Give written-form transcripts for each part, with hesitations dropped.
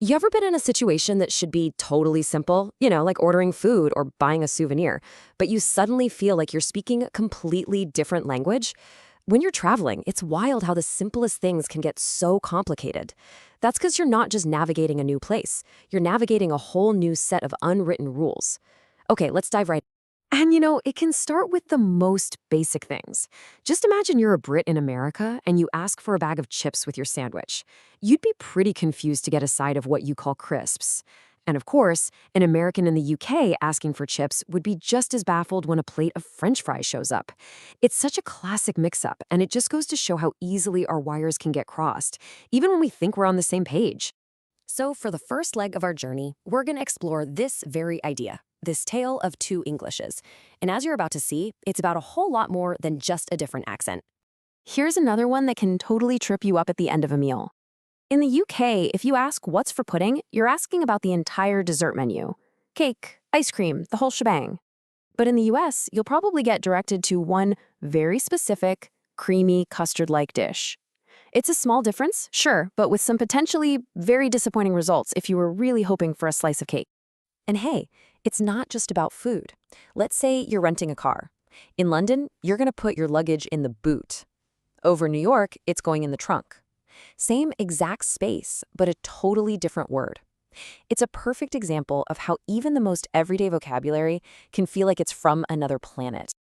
You ever been in a situation that should be totally simple, like ordering food or buying a souvenir, but you suddenly feel like you're speaking a completely different language? When you're traveling, it's wild how the simplest things can get so complicated. That's because you're not just navigating a new place, you're navigating a whole new set of unwritten rules. Okay, let's dive right. And it can start with the most basic things. Just imagine you're a Brit in America and you ask for a bag of chips with your sandwich. You'd be pretty confused to get a side of what you call crisps. And of course, an American in the UK asking for chips would be just as baffled when a plate of French fries shows up. It's such a classic mix-up, and it just goes to show how easily our wires can get crossed, even when we think we're on the same page. So for the first leg of our journey, we're going to explore this very idea, this tale of two Englishes. And as you're about to see, it's about a whole lot more than just a different accent. Here's another one that can totally trip you up at the end of a meal. In the UK, if you ask what's for pudding, you're asking about the entire dessert menu. Cake, ice cream, the whole shebang. But in the US, you'll probably get directed to one very specific, creamy, custard-like dish. It's a small difference, sure, but with some potentially very disappointing results if you were really hoping for a slice of cake. And hey, it's not just about food. Let's say you're renting a car. In London, you're going to put your luggage in the boot. Over New York, it's going in the trunk. Same exact space, but a totally different word. It's a perfect example of how even the most everyday vocabulary can feel like it's from another planet.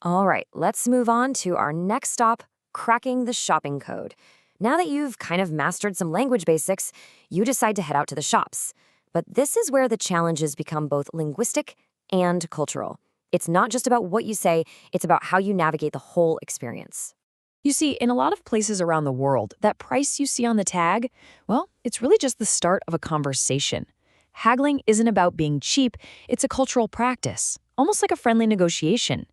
All right, let's move on to our next stop, cracking the shopping code. Now that you've kind of mastered some language basics, you decide to head out to the shops. But this is where the challenges become both linguistic and cultural. It's not just about what you say, it's about how you navigate the whole experience. You see, in a lot of places around the world, that price you see on the tag, well, it's really just the start of a conversation. Haggling isn't about being cheap, it's a cultural practice, almost like a friendly negotiation.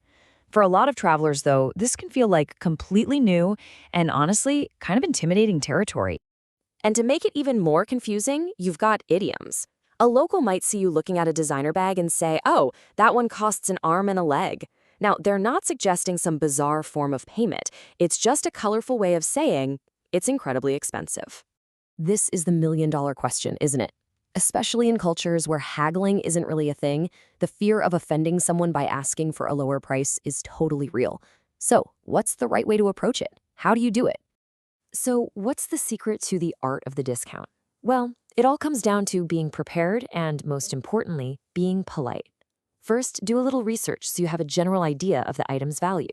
For a lot of travelers, though, this can feel like completely new and honestly, kind of intimidating territory. And to make it even more confusing, you've got idioms. A local might see you looking at a designer bag and say, oh, that one costs an arm and a leg. Now, they're not suggesting some bizarre form of payment. It's just a colorful way of saying it's incredibly expensive. This is the million-dollar question, isn't it? Especially in cultures where haggling isn't really a thing, the fear of offending someone by asking for a lower price is totally real. So, what's the right way to approach it? How do you do it? So, what's the secret to the art of the discount? Well, it all comes down to being prepared and, most importantly, being polite. First, do a little research so you have a general idea of the item's value.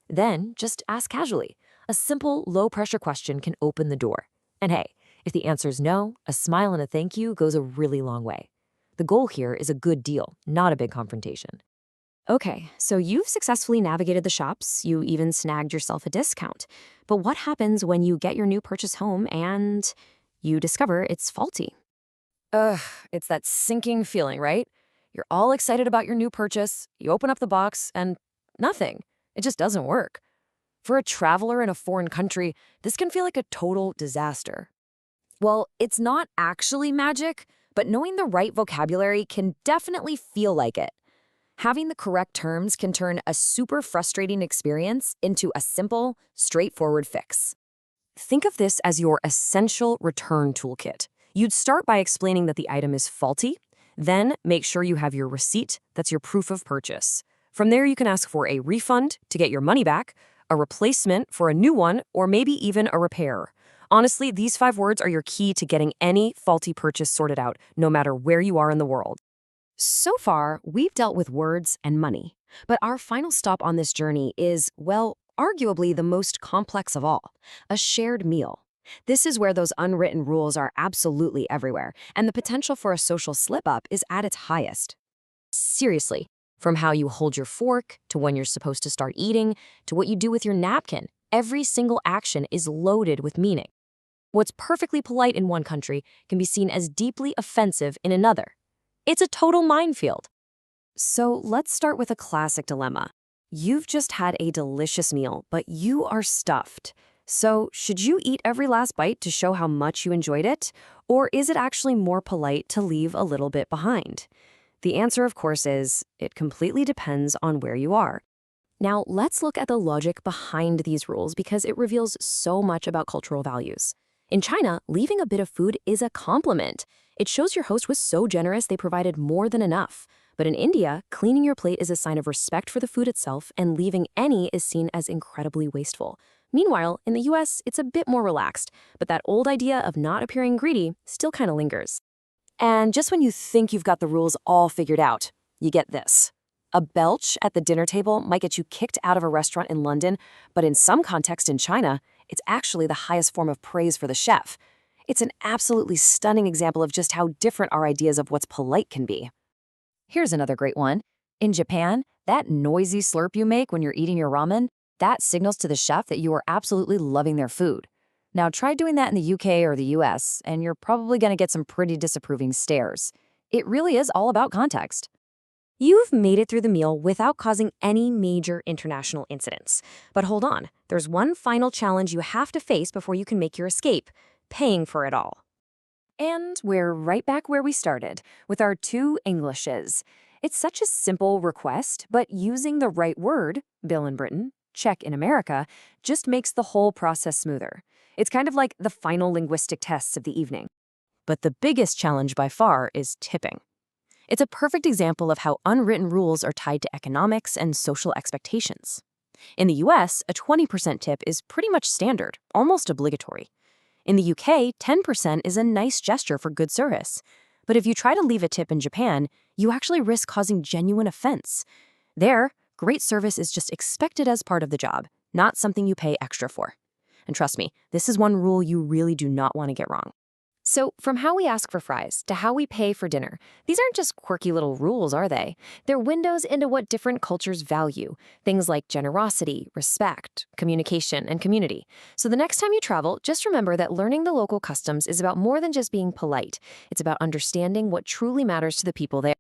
Then, just ask casually. A simple, low-pressure question can open the door. And hey, if the answer is no, a smile and a thank you goes a really long way. The goal here is a good deal, not a big confrontation. Okay, so you've successfully navigated the shops, you even snagged yourself a discount. But what happens when you get your new purchase home and you discover it's faulty? Ugh, it's that sinking feeling, right? You're all excited about your new purchase, you open up the box, and nothing. It just doesn't work. For a traveler in a foreign country, this can feel like a total disaster. Well, it's not actually magic, but knowing the right vocabulary can definitely feel like it. Having the correct terms can turn a super frustrating experience into a simple, straightforward fix. Think of this as your essential return toolkit. You'd start by explaining that the item is faulty, then make sure you have your receipt, that's your proof of purchase. From there, you can ask for a refund to get your money back, a replacement for a new one, or maybe even a repair. Honestly, these 5 words are your key to getting any faulty purchase sorted out, no matter where you are in the world. So far, we've dealt with words and money. But our final stop on this journey is, well, arguably the most complex of all, a shared meal. This is where those unwritten rules are absolutely everywhere, and the potential for a social slip-up is at its highest. Seriously, from how you hold your fork, to when you're supposed to start eating, to what you do with your napkin, every single action is loaded with meaning. What's perfectly polite in one country can be seen as deeply offensive in another. It's a total minefield. So let's start with a classic dilemma. You've just had a delicious meal, but you are stuffed. So should you eat every last bite to show how much you enjoyed it? Or is it actually more polite to leave a little bit behind? The answer, of course, is it completely depends on where you are. Now, let's look at the logic behind these rules because it reveals so much about cultural values. In China, leaving a bit of food is a compliment. It shows your host was so generous they provided more than enough. But in India, cleaning your plate is a sign of respect for the food itself, and leaving any is seen as incredibly wasteful. Meanwhile, in the US, it's a bit more relaxed, but that old idea of not appearing greedy still kind of lingers. And just when you think you've got the rules all figured out, you get this. A belch at the dinner table might get you kicked out of a restaurant in London, but in some context in China, it's actually the highest form of praise for the chef. It's an absolutely stunning example of just how different our ideas of what's polite can be. Here's another great one. In Japan, that noisy slurp you make when you're eating your ramen, that signals to the chef that you are absolutely loving their food. Now try doing that in the UK or the US, and you're probably going to get some pretty disapproving stares. It really is all about context. You've made it through the meal without causing any major international incidents. But hold on, there's one final challenge you have to face before you can make your escape: paying for it all. And we're right back where we started, with our two Englishes. It's such a simple request, but using the right word, bill in Britain, check in America, just makes the whole process smoother. It's kind of like the final linguistic tests of the evening. But the biggest challenge by far is tipping. It's a perfect example of how unwritten rules are tied to economics and social expectations. In the US, a 20% tip is pretty much standard, almost obligatory. In the UK, 10% is a nice gesture for good service. But if you try to leave a tip in Japan, you actually risk causing genuine offense. There, great service is just expected as part of the job, not something you pay extra for. And trust me, this is one rule you really do not want to get wrong. So, from how we ask for fries to how we pay for dinner, these aren't just quirky little rules, are they? They're windows into what different cultures value, things like generosity, respect, communication, and community. So the next time you travel, just remember that learning the local customs is about more than just being polite. It's about understanding what truly matters to the people there.